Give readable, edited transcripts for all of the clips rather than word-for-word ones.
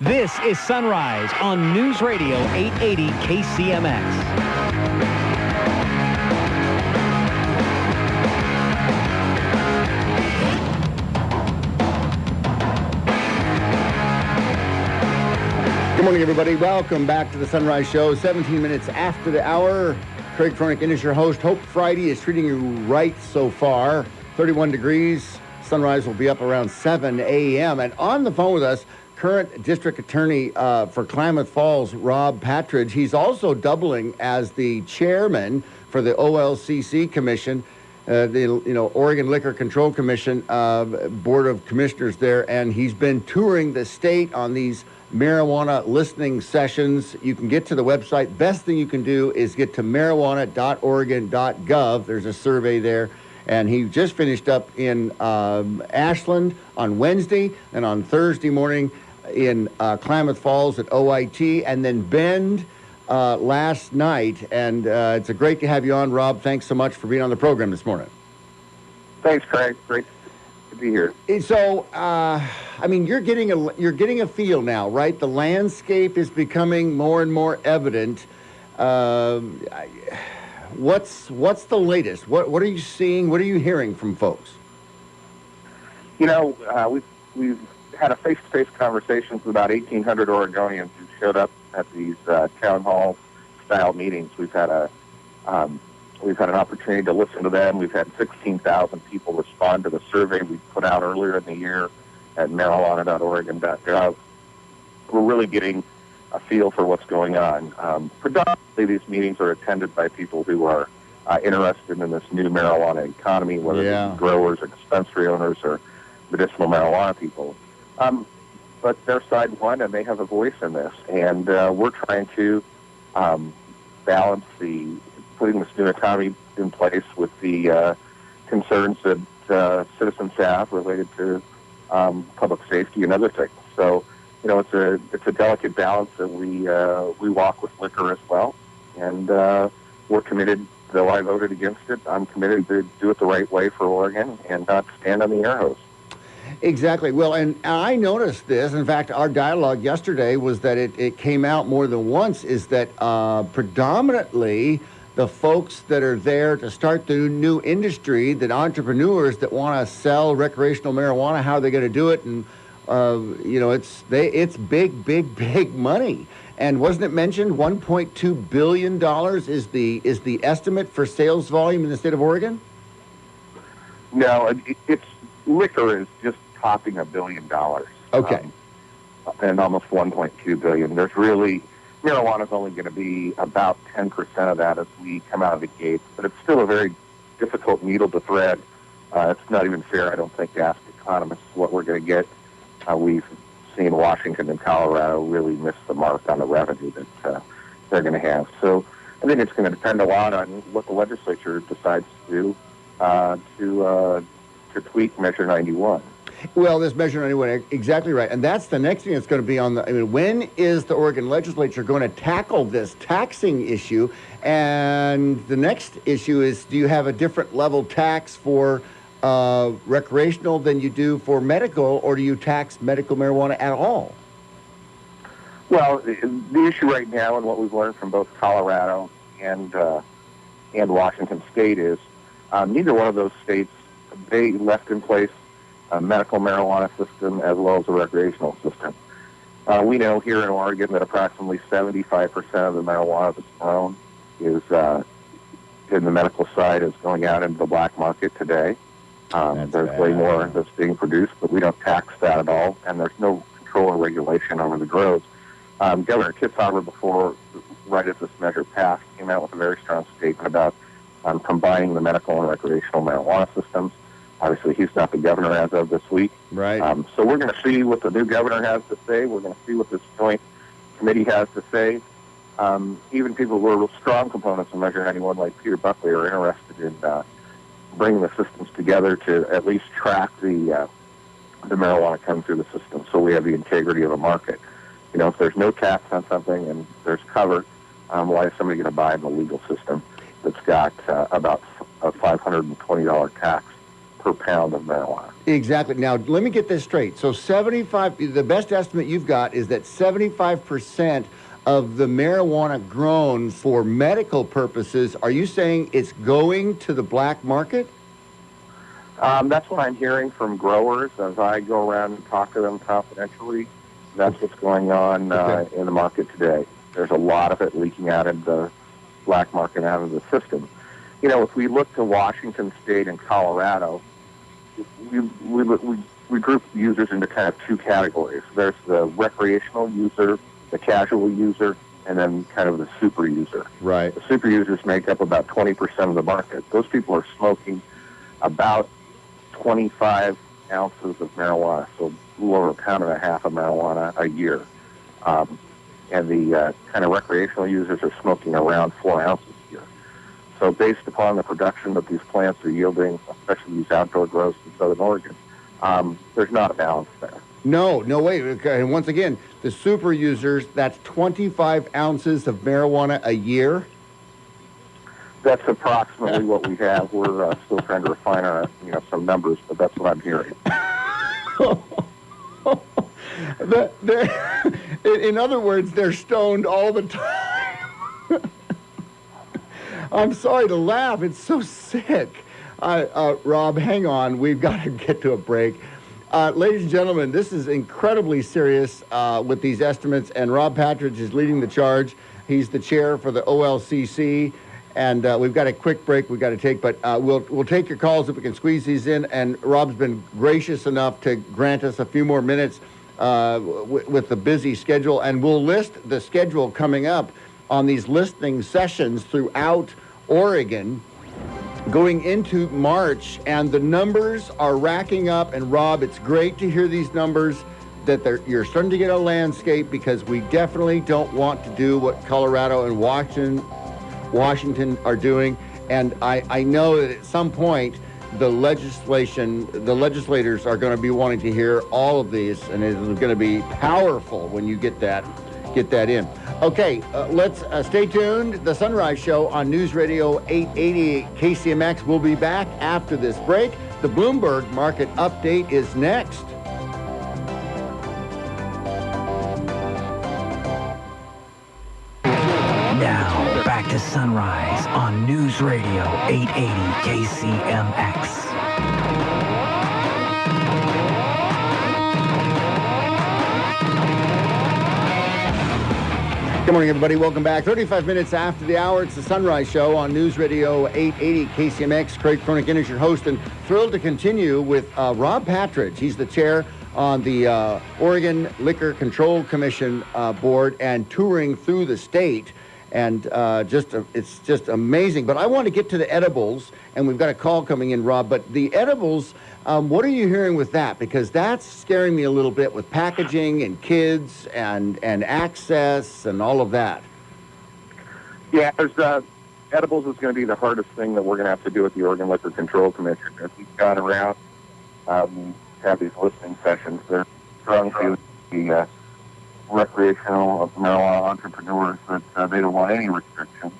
This is Sunrise on News Radio 880 KCMX. Good morning, everybody. Welcome back to the Sunrise Show. 17 minutes after the hour. Craig Fronick is your host. Hope Friday is treating you right so far. 31 degrees. Sunrise will be up around 7 a.m. And on the phone with us, current district attorney for Klamath Falls, Rob Patridge. He's also doubling as the chairman for the OLCC Commission, the Oregon Liquor Control Commission Board of Commissioners there, and he's been touring the state on these marijuana listening sessions. You can get to the website. Best thing you can do is get to marijuana.oregon.gov. There's a survey there. And he just finished up in Ashland on Wednesday, and on Thursday morning in Klamath Falls at OIT, and then Bend last night. And it's great to have you on, Rob. Thanks so much for being on the program this morning. Thanks, Craig. Great to be here. So, you're getting a feel now, right? The landscape is becoming more and more evident. What's the latest? What are you seeing? What are you hearing from folks? We've had a face-to-face conversations with about 1,800 Oregonians who showed up at these town hall style meetings. We've had an opportunity to listen to them. We've had 16,000 people respond to the survey we put out earlier in the year at marijuana.oregon.gov. We're really getting a feel for what's going on. Predominantly, these meetings are attended by people who are interested in this new marijuana economy, whether it's growers or dispensary owners or medicinal marijuana people. But they're side one, and they have a voice in this. And we're trying to balance putting this new economy in place with the concerns that citizens have related to public safety and other things. So, it's a delicate balance that we walk with liquor as well, and we're committed. Though I voted against it, I'm committed to do it the right way for Oregon and not stand on the air hose. Exactly. Well, and I noticed this. In fact, our dialogue yesterday was that it came out more than once. Is that predominantly the folks that are there to start the new industry, that entrepreneurs that want to sell recreational marijuana, how are they going to do it? And it's big money. And wasn't it mentioned $1.2 billion is the estimate for sales volume in the state of Oregon? No, it's liquor is just topping $1 billion. Okay. And almost $1.2 billion. There's really, marijuana is only going to be about 10% of that as we come out of the gates, but it's still a very difficult needle to thread. It's not even fair, I don't think, to ask economists what we're going to get. We've seen Washington and Colorado really miss the mark on the revenue that they're going to have. So I think it's going to depend a lot on what the legislature decides to do to tweak Measure 91. Well, this Measure 91, exactly right. And that's the next thing that's going to be on when is the Oregon legislature going to tackle this taxing issue? And the next issue is, do you have a different level tax for recreational than you do for medical, or do you tax medical marijuana at all? Well, the issue right now, and what we've learned from both Colorado and Washington State, is neither one of those states, they left in place a medical marijuana system as well as a recreational system. We know here in Oregon that approximately 75% of the marijuana that's grown is in the medical side is going out into the black market today. There's way more that's being produced, but we don't tax that at all, and there's no control or regulation over the grows. Governor Kitzhaber, right as this measure passed, came out with a very strong statement about combining the medical and recreational marijuana systems. Obviously, he's not the governor as of this week. Right. So we're going to see what the new governor has to say. We're going to see what this joint committee has to say. Even people who are strong components of Measure 91, like Peter Buckley, are interested in bringing the systems together to at least track the marijuana coming through the system, so we have the integrity of the market. If there's no tax on something and there's cover, why is somebody going to buy in the legal system that's got about a $520 tax per pound of marijuana. Exactly. Now, let me get this straight. So 75, the best estimate you've got is that 75% of the marijuana grown for medical purposes, are you saying it's going to the black market? That's what I'm hearing from growers as I go around and talk to them confidentially. That's what's going on in the market today. There's a lot of it leaking out into the black market, out of the system. You know, if we look to Washington State and Colorado, we group users into kind of two categories. There's the recreational user, the casual user, and then kind of the super user. Right. The super users make up about 20% of the market. Those people are smoking about 25 ounces of marijuana, so a little over a pound and a half of marijuana a year. And the kind of recreational users are smoking around 4 ounces a year. So based upon the production that these plants are yielding, especially these outdoor grows in Southern Oregon, there's not a balance there. No way. And once again, the super users, that's 25 ounces of marijuana a year. That's approximately what we have. We're still trying to refine our, some numbers, but that's what I'm hearing. In other words, they're stoned all the time. I'm sorry to laugh. It's so sick. Rob, hang on. We've got to get to a break. Ladies and gentlemen, this is incredibly serious with these estimates, and Rob Patridge is leading the charge. He's the chair for the OLCC, and we've got a quick break we've got to take, but we'll take your calls if we can squeeze these in, and Rob's been gracious enough to grant us a few more minutes with the busy schedule, and we'll list the schedule coming up on these listening sessions throughout Oregon going into March, and the numbers are racking up. And Rob, it's great to hear these numbers, that you're starting to get a landscape, because we definitely don't want to do what Colorado and Washington are doing. And I know that at some point the legislators are going to be wanting to hear all of these, and it's going to be powerful when you get that in. Okay, let's stay tuned. The Sunrise Show on News Radio 880 KCMX. We'll be back after this break. The Bloomberg Market Update is next. Now, back to Sunrise on News Radio 880 KCMX. Good morning, everybody. Welcome back. 35 minutes after the hour, it's the Sunrise Show on News Radio 880 KCMX. Craig Cronin is your host, and thrilled to continue with Rob Patridge. He's the chair on the Oregon Liquor Control Commission board and touring through the state. And it's just amazing. But I want to get to the edibles, and we've got a call coming in, Rob. But the edibles, what are you hearing with that? Because that's scaring me a little bit with packaging and kids and access and all of that. Yeah, edibles is going to be the hardest thing that we're going to have to do at the Oregon Liquor Control Commission. As we've gone around, have these listening sessions. They're strong to the recreational marijuana entrepreneurs that they don't want any restriction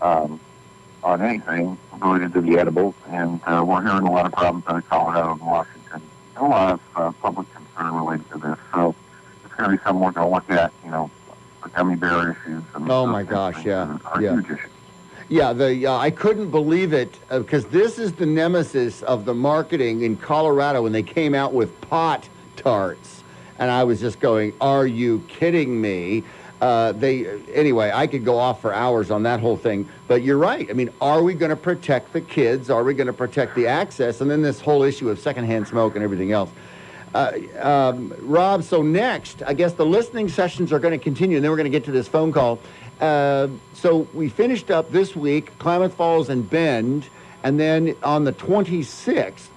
on anything related to the edibles, and we're hearing a lot of problems out of Colorado and Washington, and a lot of public concern related to this. So it's going to be something we're going to look at, the gummy bear issues. And oh my gosh, yeah, huge issues. Yeah, I couldn't believe it, because this is the nemesis of the marketing in Colorado when they came out with pot tarts. And I was just going, are you kidding me? Anyway, I could go off for hours on that whole thing. But you're right. I mean, are we going to protect the kids? Are we going to protect the access? And then this whole issue of secondhand smoke and everything else. Rob, so next, I guess the listening sessions are going to continue, and then we're going to get to this phone call. So we finished up this week, Klamath Falls and Bend, and then on the 26th,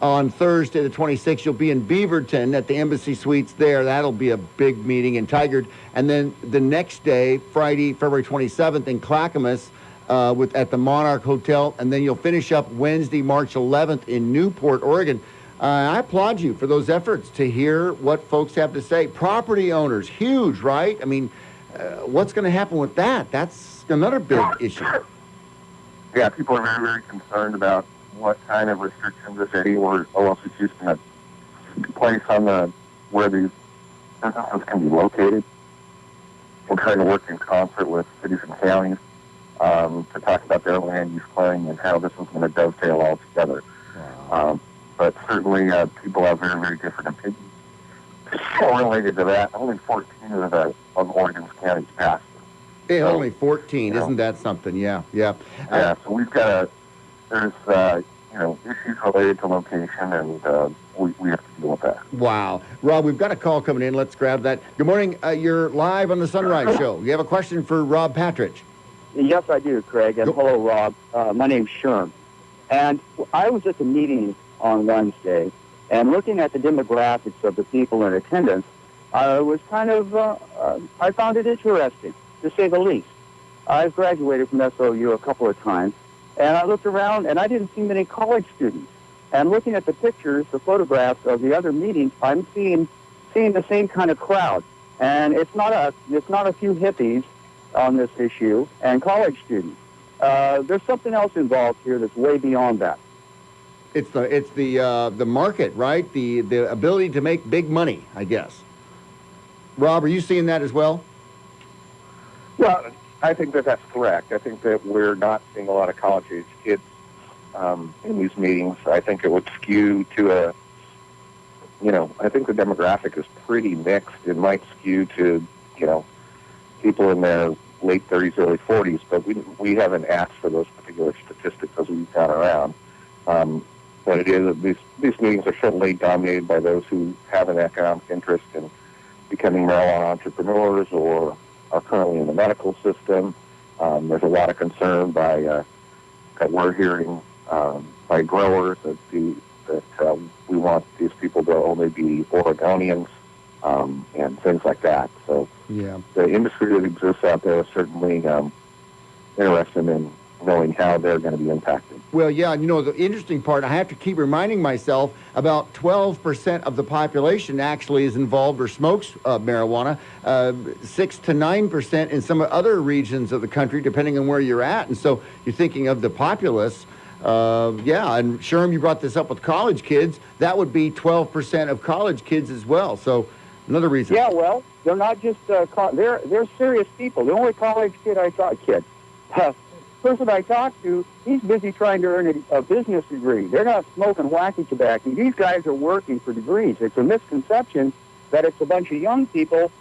on Thursday, the 26th, you'll be in Beaverton at the Embassy Suites there. That'll be a big meeting in Tigard. And then the next day, Friday, February 27th, in Clackamas at the Monarch Hotel. And then you'll finish up Wednesday, March 11th in Newport, Oregon. I applaud you for those efforts to hear what folks have to say. Property owners, huge, right? I mean, what's going to happen with that? That's another big issue. Yeah, people are very, very concerned about what kind of restrictions, if any, or OLCQ is going to place on where these businesses can be located. We're trying to work in concert with cities and counties to talk about their land use planning and how this is going to dovetail all together. Wow. But certainly people have very, very different opinions. So related to that, only 14 of Oregon's counties passed it. So, Only 14, isn't that something? Yeah. Yeah, so we've got there's issues related to location, and we have to deal with that. Wow. Rob, we've got a call coming in. Let's grab that. Good morning. You're live on the Sunrise Show. You have a question for Rob Patridge? Yes, I do, Craig. And hello, Rob. My name's Sherm. And I was at the meeting on Wednesday, and looking at the demographics of the people in attendance, I was kind of, I found it interesting, to say the least. I've graduated from SOU a couple of times, and I looked around, and I didn't see many college students. And looking at the pictures, the photographs of the other meetings, I'm seeing the same kind of crowd. And it's not a few hippies on this issue and college students. There's something else involved here that's way beyond that. It's the market, right? The ability to make big money, I guess. Rob, are you seeing that as well? Well, I think that's correct. I think that we're not seeing a lot of college-age kids in these meetings. I think it would skew to I think the demographic is pretty mixed. It might skew to, people in their late 30s, early 40s, but we haven't asked for those particular statistics as we've gone around. But it is these meetings are certainly dominated by those who have an economic interest in becoming marijuana entrepreneurs or are currently in the medical system. There's a lot of concern that we're hearing by growers that we want these people to only be Oregonians and things like that. So the industry that exists out there is certainly interested in knowing how they're going to be impacted. Well, yeah, the interesting part, I have to keep reminding myself, about 12% of the population actually is involved or smokes marijuana, 6 to 9% in some other regions of the country, depending on where you're at. And so you're thinking of the populace. And Sherm, you brought this up with college kids. That would be 12% of college kids as well. So another reason. Yeah, well, they're not just, they're serious people. The only college person I talked to, he's busy trying to earn a business degree. They're not smoking wacky tobacco. These guys are working for degrees. It's a misconception that it's a bunch of young people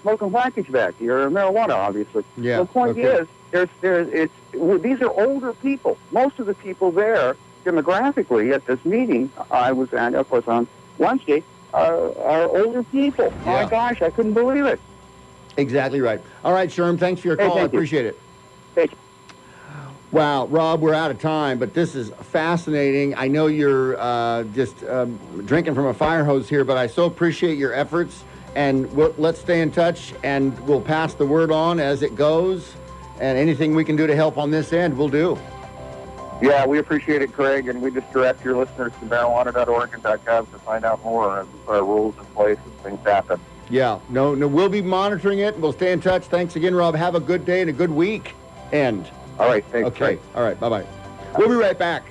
smoking wacky tobacco or marijuana, obviously. Yeah. The point is, these are older people. Most of the people there, demographically, at this meeting I was at, of course, on Wednesday, are older people. Yeah. My gosh, I couldn't believe it. Exactly right. All right, Sherm, thanks for your call. I appreciate it. Thank you. Wow, Rob, we're out of time, but this is fascinating. I know you're just drinking from a fire hose here, but I so appreciate your efforts, and let's stay in touch, and we'll pass the word on as it goes, and anything we can do to help on this end, we'll do. Yeah, we appreciate it, Craig, and we just direct your listeners to marijuana.oregon.gov to find out more and put our rules in place as things happen. Yeah, no, we'll be monitoring it, and we'll stay in touch. Thanks again, Rob. Have a good day and a good week. End. All right, thanks. Okay, all right, bye-bye. We'll be right back.